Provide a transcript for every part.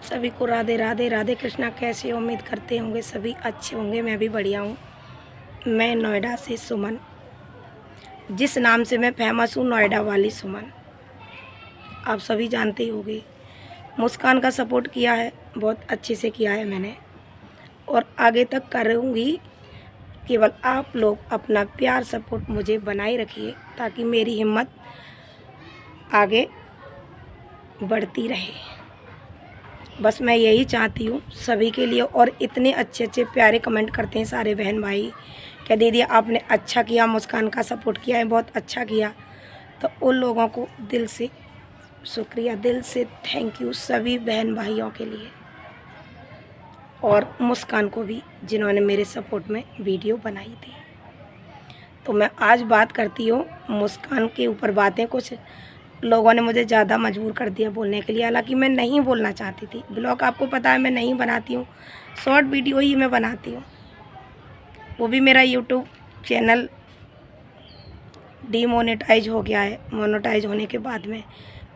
सभी को राधे राधे। राधे कृष्णा। कैसे हो? उम्मीद करते होंगे सभी अच्छे होंगे। मैं भी बढ़िया हूँ। मैं नोएडा से सुमन, जिस नाम से मैं फेमस हूँ, नोएडा वाली सुमन, आप सभी जानते ही होंगे। मुस्कान का सपोर्ट किया है, बहुत अच्छे से किया है मैंने, और आगे तक करूँगी। केवल आप लोग अपना प्यार सपोर्ट मुझे बनाए रखिए, ताकि मेरी हिम्मत आगे बढ़ती रहे। बस मैं यही चाहती हूँ सभी के लिए। और इतने अच्छे अच्छे प्यारे कमेंट करते हैं सारे बहन भाई, क्या दीदी आपने अच्छा किया, मुस्कान का सपोर्ट किया है, बहुत अच्छा किया। तो उन लोगों को दिल से शुक्रिया, दिल से थैंक यू सभी बहन भाइयों के लिए, और मुस्कान को भी जिन्होंने मेरे सपोर्ट में वीडियो बनाई थी। तो मैं आज बात करती हूँ मुस्कान के ऊपर बातें। कुछ लोगों ने मुझे ज़्यादा मजबूर कर दिया बोलने के लिए, हालांकि मैं नहीं बोलना चाहती थी। ब्लॉग आपको पता है मैं नहीं बनाती हूँ, शॉर्ट वीडियो ही मैं बनाती हूँ। वो भी मेरा यूट्यूब चैनल डीमोनेटाइज हो गया है। मोनेटाइज होने के बाद में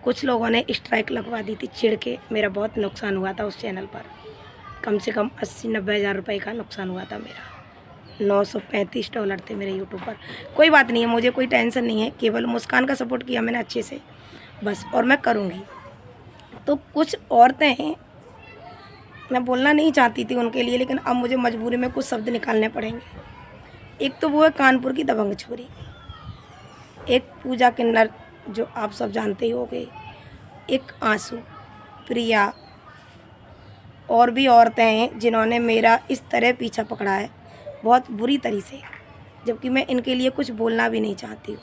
कुछ लोगों ने स्ट्राइक लगवा दी थी चिढ़ के। मेरा बहुत नुकसान हुआ था उस चैनल पर, कम से कम 80-90 हज़ार रुपये का नुकसान हुआ था मेरा। $935 थे मेरे यूट्यूब पर। कोई बात नहीं है, मुझे कोई टेंशन नहीं है। केवल मुस्कान का सपोर्ट किया मैंने अच्छे से, बस, और मैं करूँगी। तो कुछ औरतें हैं, मैं बोलना नहीं चाहती थी उनके लिए, लेकिन अब मुझे मजबूरी में कुछ शब्द निकालने पड़ेंगे। एक तो वो है कानपुर की दबंग छोरी, एक पूजा किन्नर जो आप सब जानते ही होंगे, एक आंसू, प्रिया, और भी औरतें हैं जिन्होंने मेरा इस तरह पीछा पकड़ा है बहुत बुरी तरीके से, जबकि मैं इनके लिए कुछ बोलना भी नहीं चाहती हूँ।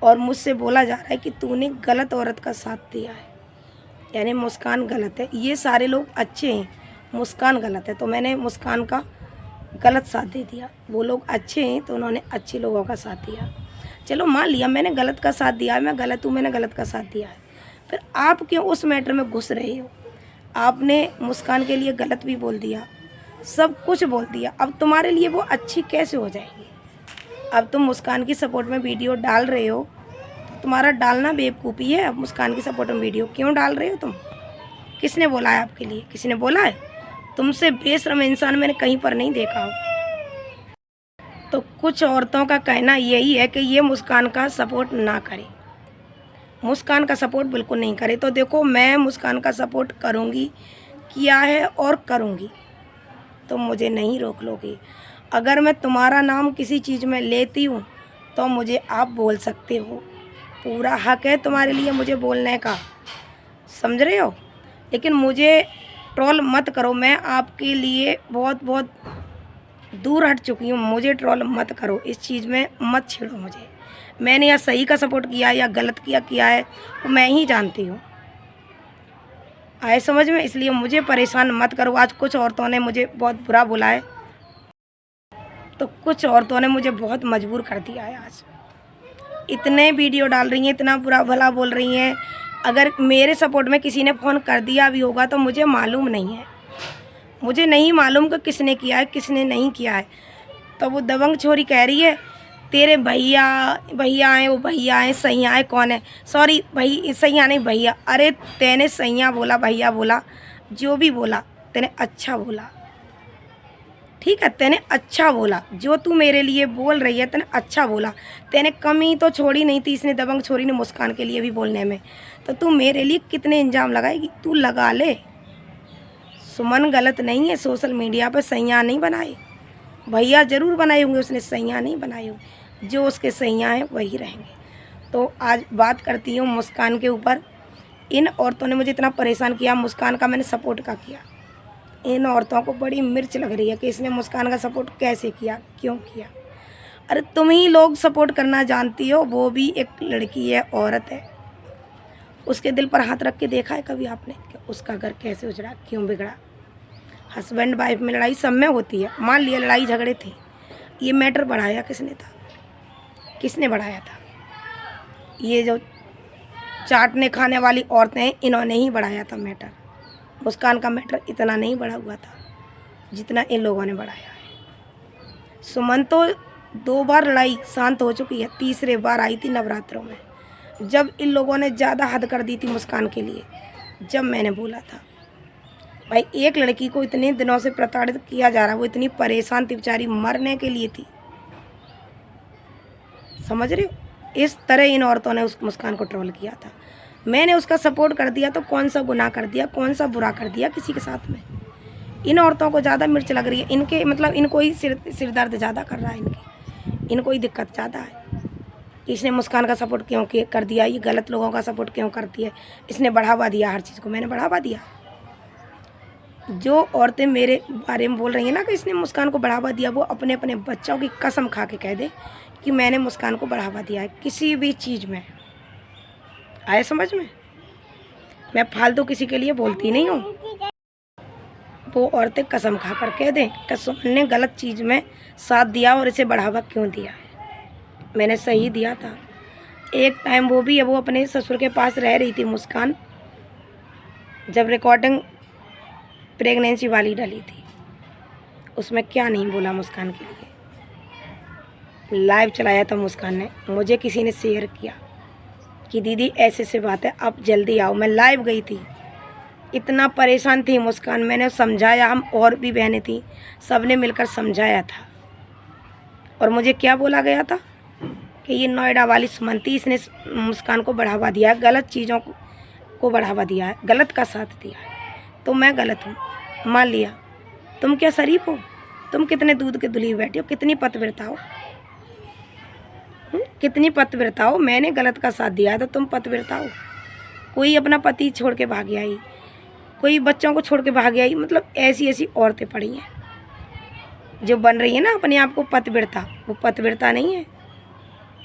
और मुझसे बोला जा रहा है कि तूने गलत औरत का साथ दिया है, यानी मुस्कान गलत है। ये सारे लोग अच्छे हैं, मुस्कान गलत है, तो मैंने मुस्कान का गलत साथ दे दिया। वो लोग अच्छे हैं तो उन्होंने अच्छे लोगों का साथ दिया। चलो मान लिया मैंने गलत का साथ दिया है, मैं गलत हूँ, मैंने गलत का साथ दिया है। फिर आप क्यों उस मैटर में घुस रहे हो? आपने मुस्कान के लिए गलत भी बोल दिया, सब कुछ बोल दिया, अब तुम्हारे लिए वो अच्छी कैसे हो जाएगी? अब तुम मुस्कान की सपोर्ट में वीडियो डाल रहे हो, तो तुम्हारा डालना बेवकूफ़ी है। अब मुस्कान की सपोर्ट में वीडियो क्यों डाल रहे हो तुम? किसने बोला है आपके लिए? किसी ने बोला है? तुमसे बेशर्म इंसान मैंने कहीं पर नहीं देखा हो। तो कुछ औरतों का कहना यही है कि ये मुस्कान का सपोर्ट ना करे, मुस्कान का सपोर्ट बिल्कुल नहीं करे। तो देखो, मैं मुस्कान का सपोर्ट करूँगी, किया है और करूँगी, तो मुझे नहीं रोक लोगे। अगर मैं तुम्हारा नाम किसी चीज़ में लेती हूँ तो मुझे आप बोल सकते हो, पूरा हक है तुम्हारे लिए मुझे बोलने का, समझ रहे हो? लेकिन मुझे ट्रोल मत करो। मैं आपके लिए बहुत बहुत दूर हट चुकी हूँ, मुझे ट्रोल मत करो, इस चीज़ में मत छेड़ो मुझे। मैंने या सही का सपोर्ट किया या गलत किया है वो मैं ही जानती हूँ, आए समझ में? इसलिए मुझे परेशान मत करो। आज कुछ औरतों ने मुझे बहुत बुरा बोला है, तो कुछ औरतों ने मुझे बहुत मजबूर कर दिया है। आज इतने वीडियो डाल रही हैं, इतना बुरा भला बोल रही हैं। अगर मेरे सपोर्ट में किसी ने फ़ोन कर दिया भी होगा तो मुझे मालूम नहीं है, मुझे नहीं मालूम कि किसने किया है किसने नहीं किया है। तो वो दबंग छोरी कह रही है तेरे भैया भैया हैं, वो भैया हैं, सैया हैं, कौन है? सॉरी भाई, सैया नहीं भैया। अरे तेने सैया बोला, भैया बोला, जो भी बोला तेने अच्छा बोला, ठीक है, तेने अच्छा बोला। जो तू मेरे लिए बोल रही है तेने अच्छा बोला, तेने कमी तो छोड़ी नहीं थी इसने दबंग छोरी ने मुस्कान के लिए भी बोलने में। तो तू मेरे लिए कितने इल्ज़ाम लगाएगी? तू लगा ले। सुमन गलत नहीं है, सोशल मीडिया पर सैया नहीं बनाए, भैया ज़रूर बनाए होंगे उसने, सैया नहीं बनाए होंगे। जो उसके सैया हैं वही रहेंगे। तो आज बात करती हूँ मुस्कान के ऊपर। इन औरतों ने मुझे इतना परेशान किया, मुस्कान का मैंने सपोर्ट का किया। इन औरतों को बड़ी मिर्च लग रही है कि इसने मुस्कान का सपोर्ट कैसे किया, क्यों किया। अरे तुम ही लोग सपोर्ट करना जानती हो, वो भी एक लड़की है, औरत है। उसके दिल पर हाथ रख के देखा है कभी आपने कि उसका घर कैसे उजड़ा, क्यों बिगड़ा? हस्बैंड वाइफ में लड़ाई सब में होती है, मान लिया लड़ाई झगड़े थे, ये मैटर बढ़ाया किसने था? किसने बढ़ाया था? ये जो चाटने खाने वाली औरतें हैं, इन्होंने ही बढ़ाया था मैटर। मुस्कान का मैटर इतना नहीं बढ़ा हुआ था जितना इन लोगों ने बढ़ाया है। सुमन तो 2 बार लड़ाई शांत हो चुकी है, तीसरे बार आई थी नवरात्रों में, जब इन लोगों ने ज़्यादा हद कर दी थी मुस्कान के लिए। जब मैंने बोला था भाई एक लड़की को इतने दिनों से प्रताड़ित किया जा रहा, वो इतनी परेशान थी बेचारी, मरने के लिए थी, समझ रहे हो। इस तरह इन औरतों ने उस मुस्कान को ट्रोल किया था। मैंने उसका सपोर्ट कर दिया तो कौन सा गुनाह कर दिया, कौन सा बुरा कर दिया किसी के साथ में। इन औरतों को ज़्यादा मिर्च लग रही है, इनके मतलब इनको ही सिर दर्द ज़्यादा कर रहा है, इनको ही दिक्कत ज़्यादा है। इसने मुस्कान का सपोर्ट क्यों कर दिया, ये गलत लोगों का सपोर्ट क्यों करती है, इसने बढ़ावा दिया हर चीज़ को, मैंने बढ़ावा दिया। जो औरतें मेरे बारे में बोल रही हैं ना कि इसने मुस्कान को बढ़ावा दिया, वो अपने अपने बच्चों की कसम खा के कह दे कि मैंने मुस्कान को बढ़ावा दिया है किसी भी चीज़ में। आए समझ में? मैं फालतू किसी के लिए बोलती नहीं हूँ। वो औरतें कसम खा कर कह दें कि सुमन ने गलत चीज़ में साथ दिया और इसे बढ़ावा क्यों दिया है। मैंने सही दिया था। एक टाइम वो भी है, वो अपने ससुर के पास रह रही थी मुस्कान, जब रिकॉर्डिंग प्रेगनेंसी वाली डली थी, उसमें क्या नहीं बोला मुस्कान के लिए। लाइव चलाया था मुस्कान ने, मुझे किसी ने शेयर किया कि दीदी ऐसे से बात है, आप जल्दी आओ। मैं लाइव गई थी, इतना परेशान थी मुस्कान, मैंने समझाया, हम और भी बहनें थी, सब ने मिलकर समझाया था। और मुझे क्या बोला गया था कि ये नोएडा वाली सुमन थी, इसने मुस्कान को बढ़ावा दिया है, गलत चीज़ों को बढ़ावा दिया है, गलत का साथ दिया है। तो मैं गलत हूँ, मान लिया। तुम क्या शरीफ हो? तुम कितने दूध के धुली बैठे हो, कितनी पतिव्रता हो, कितनी पतिव्रता हो। मैंने गलत का साथ दिया है तो तुम पतिव्रता हो। कोई अपना पति छोड़ के भाग आई, कोई बच्चों को छोड़ के भाग आई, मतलब ऐसी ऐसी औरतें पड़ी हैं जो बन रही है ना अपने आप को पतिव्रता, वो पतिव्रता नहीं है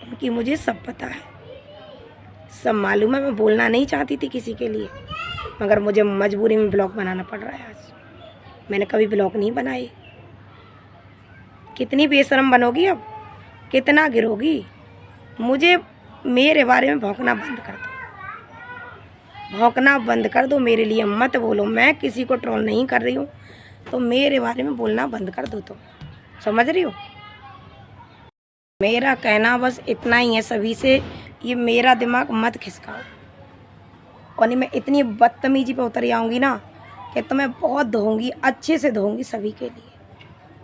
उनकी। मुझे सब पता है, सब मालूम है। मैं बोलना नहीं चाहती थी किसी के लिए, मगर मुझे मजबूरी में ब्लॉग बनाना पड़ रहा है आज। मैंने कभी ब्लॉग नहीं बनाई। कितनी बेशरम बनोगी अब, कितना गिरोगी। मुझे मेरे बारे में भौंकना बंद कर दो, भौंकना बंद कर दो, मेरे लिए मत बोलो। मैं किसी को ट्रोल नहीं कर रही हूँ, तो मेरे बारे में बोलना बंद कर दो। तुम समझ रही हो? मेरा कहना बस इतना ही है सभी से, ये मेरा दिमाग मत खिसकाओ। और नहीं मैं इतनी बदतमीजी पे उतर आऊँगी ना कि तो मैं बहुत धोऊंगी, अच्छे से धोऊंगी सभी के लिए।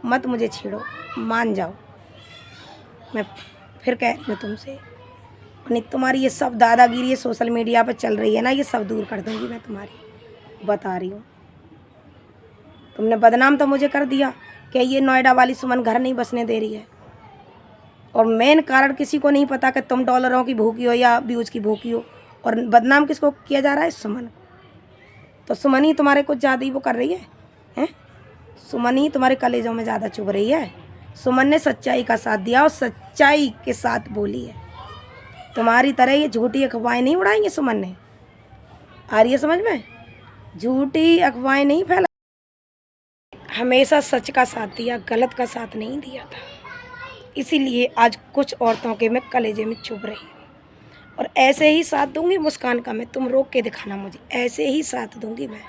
मत मुझे छेड़ो, मान जाओ। मैं फिर कह रही हूँ तुमसे, नहीं तुम्हारी ये सब दादागिरी ये सोशल मीडिया पर चल रही है ना, ये सब दूर कर दूंगी मैं तुम्हारी, बता रही हूँ। तुमने बदनाम तो मुझे कर दिया कि ये नोएडा वाली सुमन घर नहीं बसने दे रही है, और मेन कारण किसी को नहीं पता कि तुम डॉलरों की भूखी हो या व्यूज की भूखी हो। और बदनाम किसको किया जा रहा है? सुमन को। तो सुमन ही तुम्हारे कुछ ज़्यादा ही वो कर रही है, हैं? सुमन ही तुम्हारे कलेजों में ज़्यादा चुभ रही है। सुमन ने सच्चाई का साथ दिया और सच्चाई के साथ बोली है। तुम्हारी तरह ये झूठी अफवाहें नहीं उड़ाएंगे सुमन ने। आ रही है समझ में? झूठी अफवाहें नहीं फैला, हमेशा सच का साथ दिया, गलत का साथ नहीं दिया था। इसीलिए आज कुछ औरतों के मैं कलेजे में चुभ रही हूँ। और ऐसे ही साथ दूंगी मुस्कान का मैं, तुम रोक के दिखाना मुझे, ऐसे ही साथ दूंगी मैं।